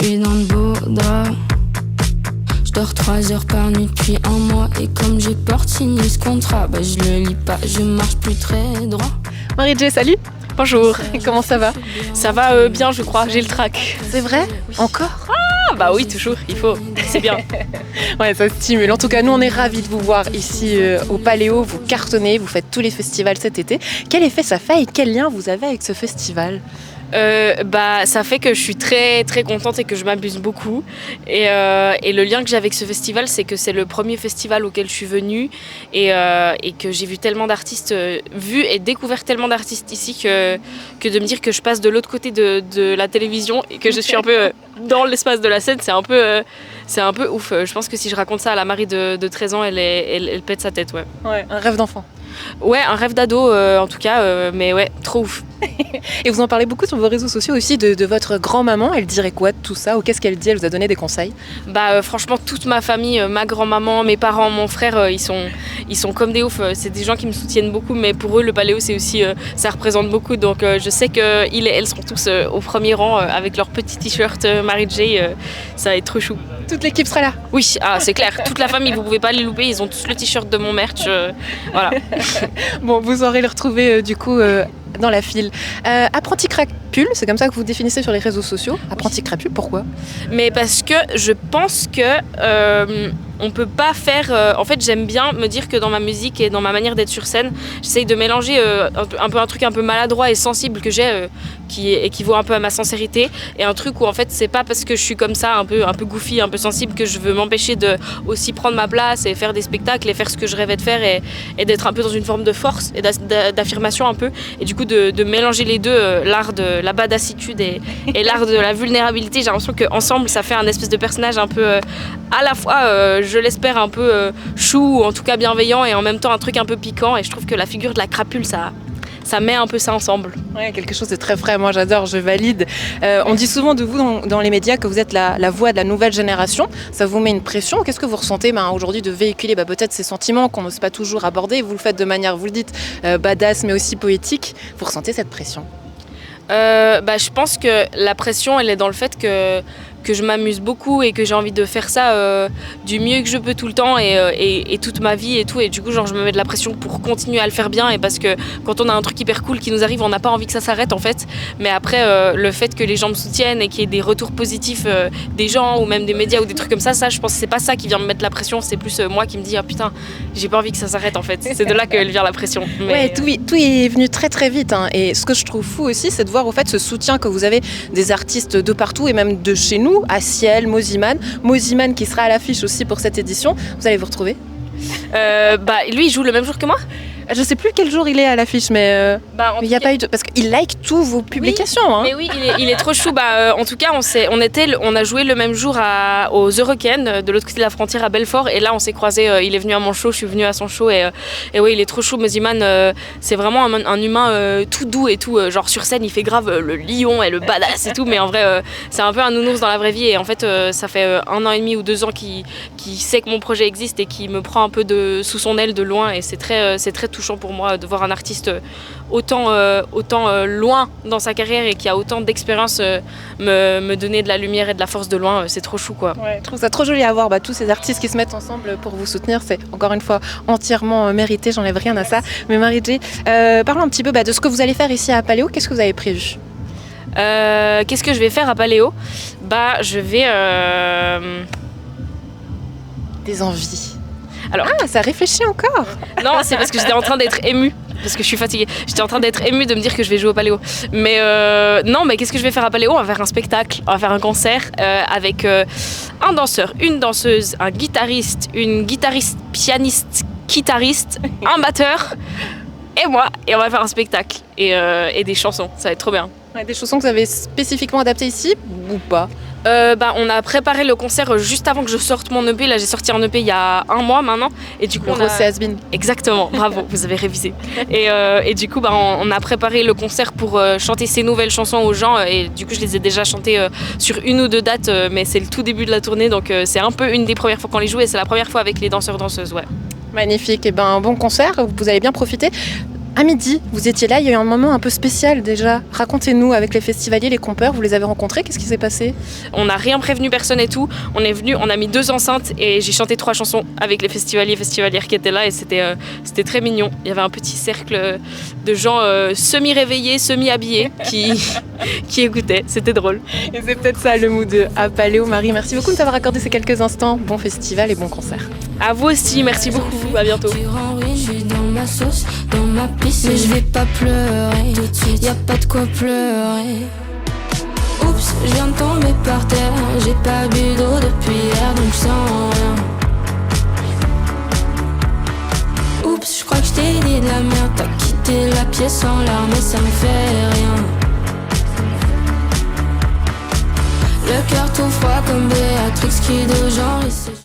je suis dans le beau drap. Je dors 3 heures par nuit depuis un mois. Et comme j'ai peur de signer ce contrat, bah je le lis pas, je marche plus très droit. Marie-J, salut. Bonjour. Comment ça va? Ça va bien, je crois, j'ai le trac. C'est vrai? Encore? Ah bah oui, toujours, il faut, c'est bien. Ouais, ça stimule. En tout cas, nous, on est ravis de vous voir ici au Paléo. Vous cartonnez, vous faites tous les festivals cet été. Quel effet ça fait et quel lien vous avez avec ce festival? Bah, ça fait que je suis très très contente et que je m'amuse beaucoup. Et le lien que j'ai avec ce festival, c'est que c'est le premier festival auquel je suis venue et que j'ai vu tellement d'artistes, vu et découvert tellement d'artistes ici que de me dire que je passe de l'autre côté de la télévision et que je suis un peu dans l'espace de la scène, c'est un peu ouf. Je pense que si je raconte ça à la Marie de 13 ans, elle pète sa tête, ouais. Ouais, un rêve d'enfant. Ouais, un rêve d'ado en tout cas, mais ouais, trop ouf. Et vous en parlez beaucoup sur vos réseaux sociaux aussi de votre grand-maman. Elle dirait quoi de tout ça? Ou qu'est-ce qu'elle dit? Elle vous a donné des conseils? Bah franchement, toute ma famille, ma grand-maman, mes parents, mon frère, ils sont comme des oufs. C'est des gens qui me soutiennent beaucoup, mais pour eux, le Paléo, c'est aussi, ça représente beaucoup. Donc je sais qu'ils et elles seront tous au premier rang avec leurs petits t-shirts Marie-J. Ça va être trop chou. Toute l'équipe sera là? Oui, c'est clair. Toute la famille, vous pouvez pas les louper. Ils ont tous le t-shirt de mon merch. Voilà. Bon, vous saurez le retrouver du coup dans la file. Apprenti crapule, c'est comme ça que vous définissez sur les réseaux sociaux. Apprenti crapule, pourquoi? Mais parce que je pense que on peut pas faire. En fait, j'aime bien me dire que dans ma musique et dans ma manière d'être sur scène, j'essaye de mélanger un truc un peu maladroit et sensible que j'ai, qui équivaut un peu à ma sincérité, et un truc où en fait c'est pas parce que je suis comme ça, un peu goofy, un peu sensible, que je veux m'empêcher de aussi prendre ma place et faire des spectacles et faire ce que je rêvais de faire et d'être un peu dans une forme de force et d'affirmation un peu. Et du coup de mélanger les deux, l'art de la badassitude et l'art de la vulnérabilité. J'ai l'impression qu'ensemble ça fait un espèce de personnage un peu à la fois je l'espère un peu chou, ou en tout cas bienveillant, et en même temps un truc un peu piquant, et je trouve que la figure de la crapule ça met un peu ça ensemble. Ouais, quelque chose de très frais, moi j'adore, je valide. On dit souvent de vous dans les médias que vous êtes la voix de la nouvelle génération. Ça vous met une pression? Qu'est-ce que vous ressentez aujourd'hui de véhiculer peut-être ces sentiments qu'on n'ose pas toujours aborder? Vous le faites de manière, vous le dites, badass mais aussi poétique. Vous ressentez cette pression? Je pense que la pression, elle est dans le fait que je m'amuse beaucoup et que j'ai envie de faire ça du mieux que je peux tout le temps et toute ma vie et tout, et du coup je me mets de la pression pour continuer à le faire bien, et parce que quand on a un truc hyper cool qui nous arrive, on n'a pas envie que ça s'arrête en fait. Mais après le fait que les gens me soutiennent et qu'il y ait des retours positifs des gens ou même des médias ou des trucs comme ça, je pense que c'est pas ça qui vient me mettre la pression, c'est plus moi qui me dis putain, j'ai pas envie que ça s'arrête en fait. C'est de là qu'elle vient la pression. Mais... Ouais, tout est venu très très vite, hein. Et ce que je trouve fou aussi, c'est de voir au fait ce soutien que vous avez des artistes de partout et même de chez nous, Aciel, Moziman qui sera à l'affiche aussi pour cette édition. Vous allez vous retrouver? Lui il joue le même jour que moi. Je sais plus quel jour il est à l'affiche, mais il n'y a pas eu de... Parce qu'il like tous vos publications. Oui, hein. mais oui, il est trop chou. En tout cas, on a joué le même jour aux Eurocaines, de l'autre côté de la frontière à Belfort. Et là, on s'est croisés. Il est venu à mon show, je suis venue à son show. Et oui, il est trop chou. Moziman, c'est vraiment un humain tout doux et tout. Genre sur scène, il fait grave le lion et le badass et tout. Mais en vrai, c'est un peu un nounours dans la vraie vie. Et en fait, ça fait 1 an et demi ou 2 ans qu'il sait que mon projet existe et qu'il me prend un peu sous son aile de loin. Et c'est très touchant pour moi de voir un artiste autant loin dans sa carrière et qui a autant d'expérience me donner de la lumière et de la force de loin. C'est trop chou quoi. Ouais, je trouve ça trop joli à voir tous ces artistes qui se mettent ensemble pour vous soutenir. C'est encore une fois entièrement mérité, j'enlève rien à ça. Mais Marie-J, parlons un petit peu de ce que vous allez faire ici à Paléo. Qu'est-ce que vous avez prévu? Qu'est-ce que je vais faire à Paléo? Je vais... Des envies. Alors, ça réfléchit encore. Non, c'est parce que j'étais en train d'être émue. Parce que je suis fatiguée. J'étais en train d'être émue de me dire que je vais jouer au Paléo. Mais non, mais qu'est-ce que je vais faire à Paléo? On va faire un spectacle, on va faire un concert avec un danseur, une danseuse, un guitariste, une guitariste, pianiste, guitariste, un batteur et moi. Et on va faire un spectacle et des chansons. Ça va être trop bien. Ouais, des chansons que vous avez spécifiquement adaptées ici ou pas? On a préparé le concert juste avant que je sorte mon EP. Là, j'ai sorti un EP il y a 1 mois maintenant. Et du coup, c'est Has-Been. Exactement, bravo, vous avez révisé. Et du coup, on a préparé le concert pour chanter ces nouvelles chansons aux gens. Et du coup, je les ai déjà chantées sur 1 ou 2 dates, mais c'est le tout début de la tournée. Donc, c'est un peu une des premières fois qu'on les joue et c'est la première fois avec les danseurs-danseuses, ouais. Magnifique, et bon concert, vous allez bien profiter. À midi, vous étiez là, il y a eu un moment un peu spécial déjà. Racontez-nous, avec les festivaliers, les compeurs, vous les avez rencontrés, qu'est-ce qui s'est passé? On n'a rien prévenu personne et tout. On est venu, on a mis 2 enceintes et j'ai chanté 3 chansons avec les festivaliers et festivalières qui étaient là et c'était très mignon. Il y avait un petit cercle de gens semi-réveillés, semi-habillés qui écoutaient. C'était drôle. Et c'est peut-être ça le mood à Paléo. Marie, merci beaucoup de nous avoir accordé ces quelques instants. Bon festival et bon concert. À vous aussi, merci beaucoup. À bientôt. Je suis dans ma sauce, dans ma pisse, mais je vais pas pleurer. Tout de suite, y a pas de quoi pleurer. Oups, je viens de tomber par terre. J'ai pas bu d'eau depuis hier, donc je sens rien. Oups, je crois que je t'ai dit de la merde. T'as quitté la pièce en larmes, mais ça me fait rien. Le cœur tout froid comme Béatrix qui de genre.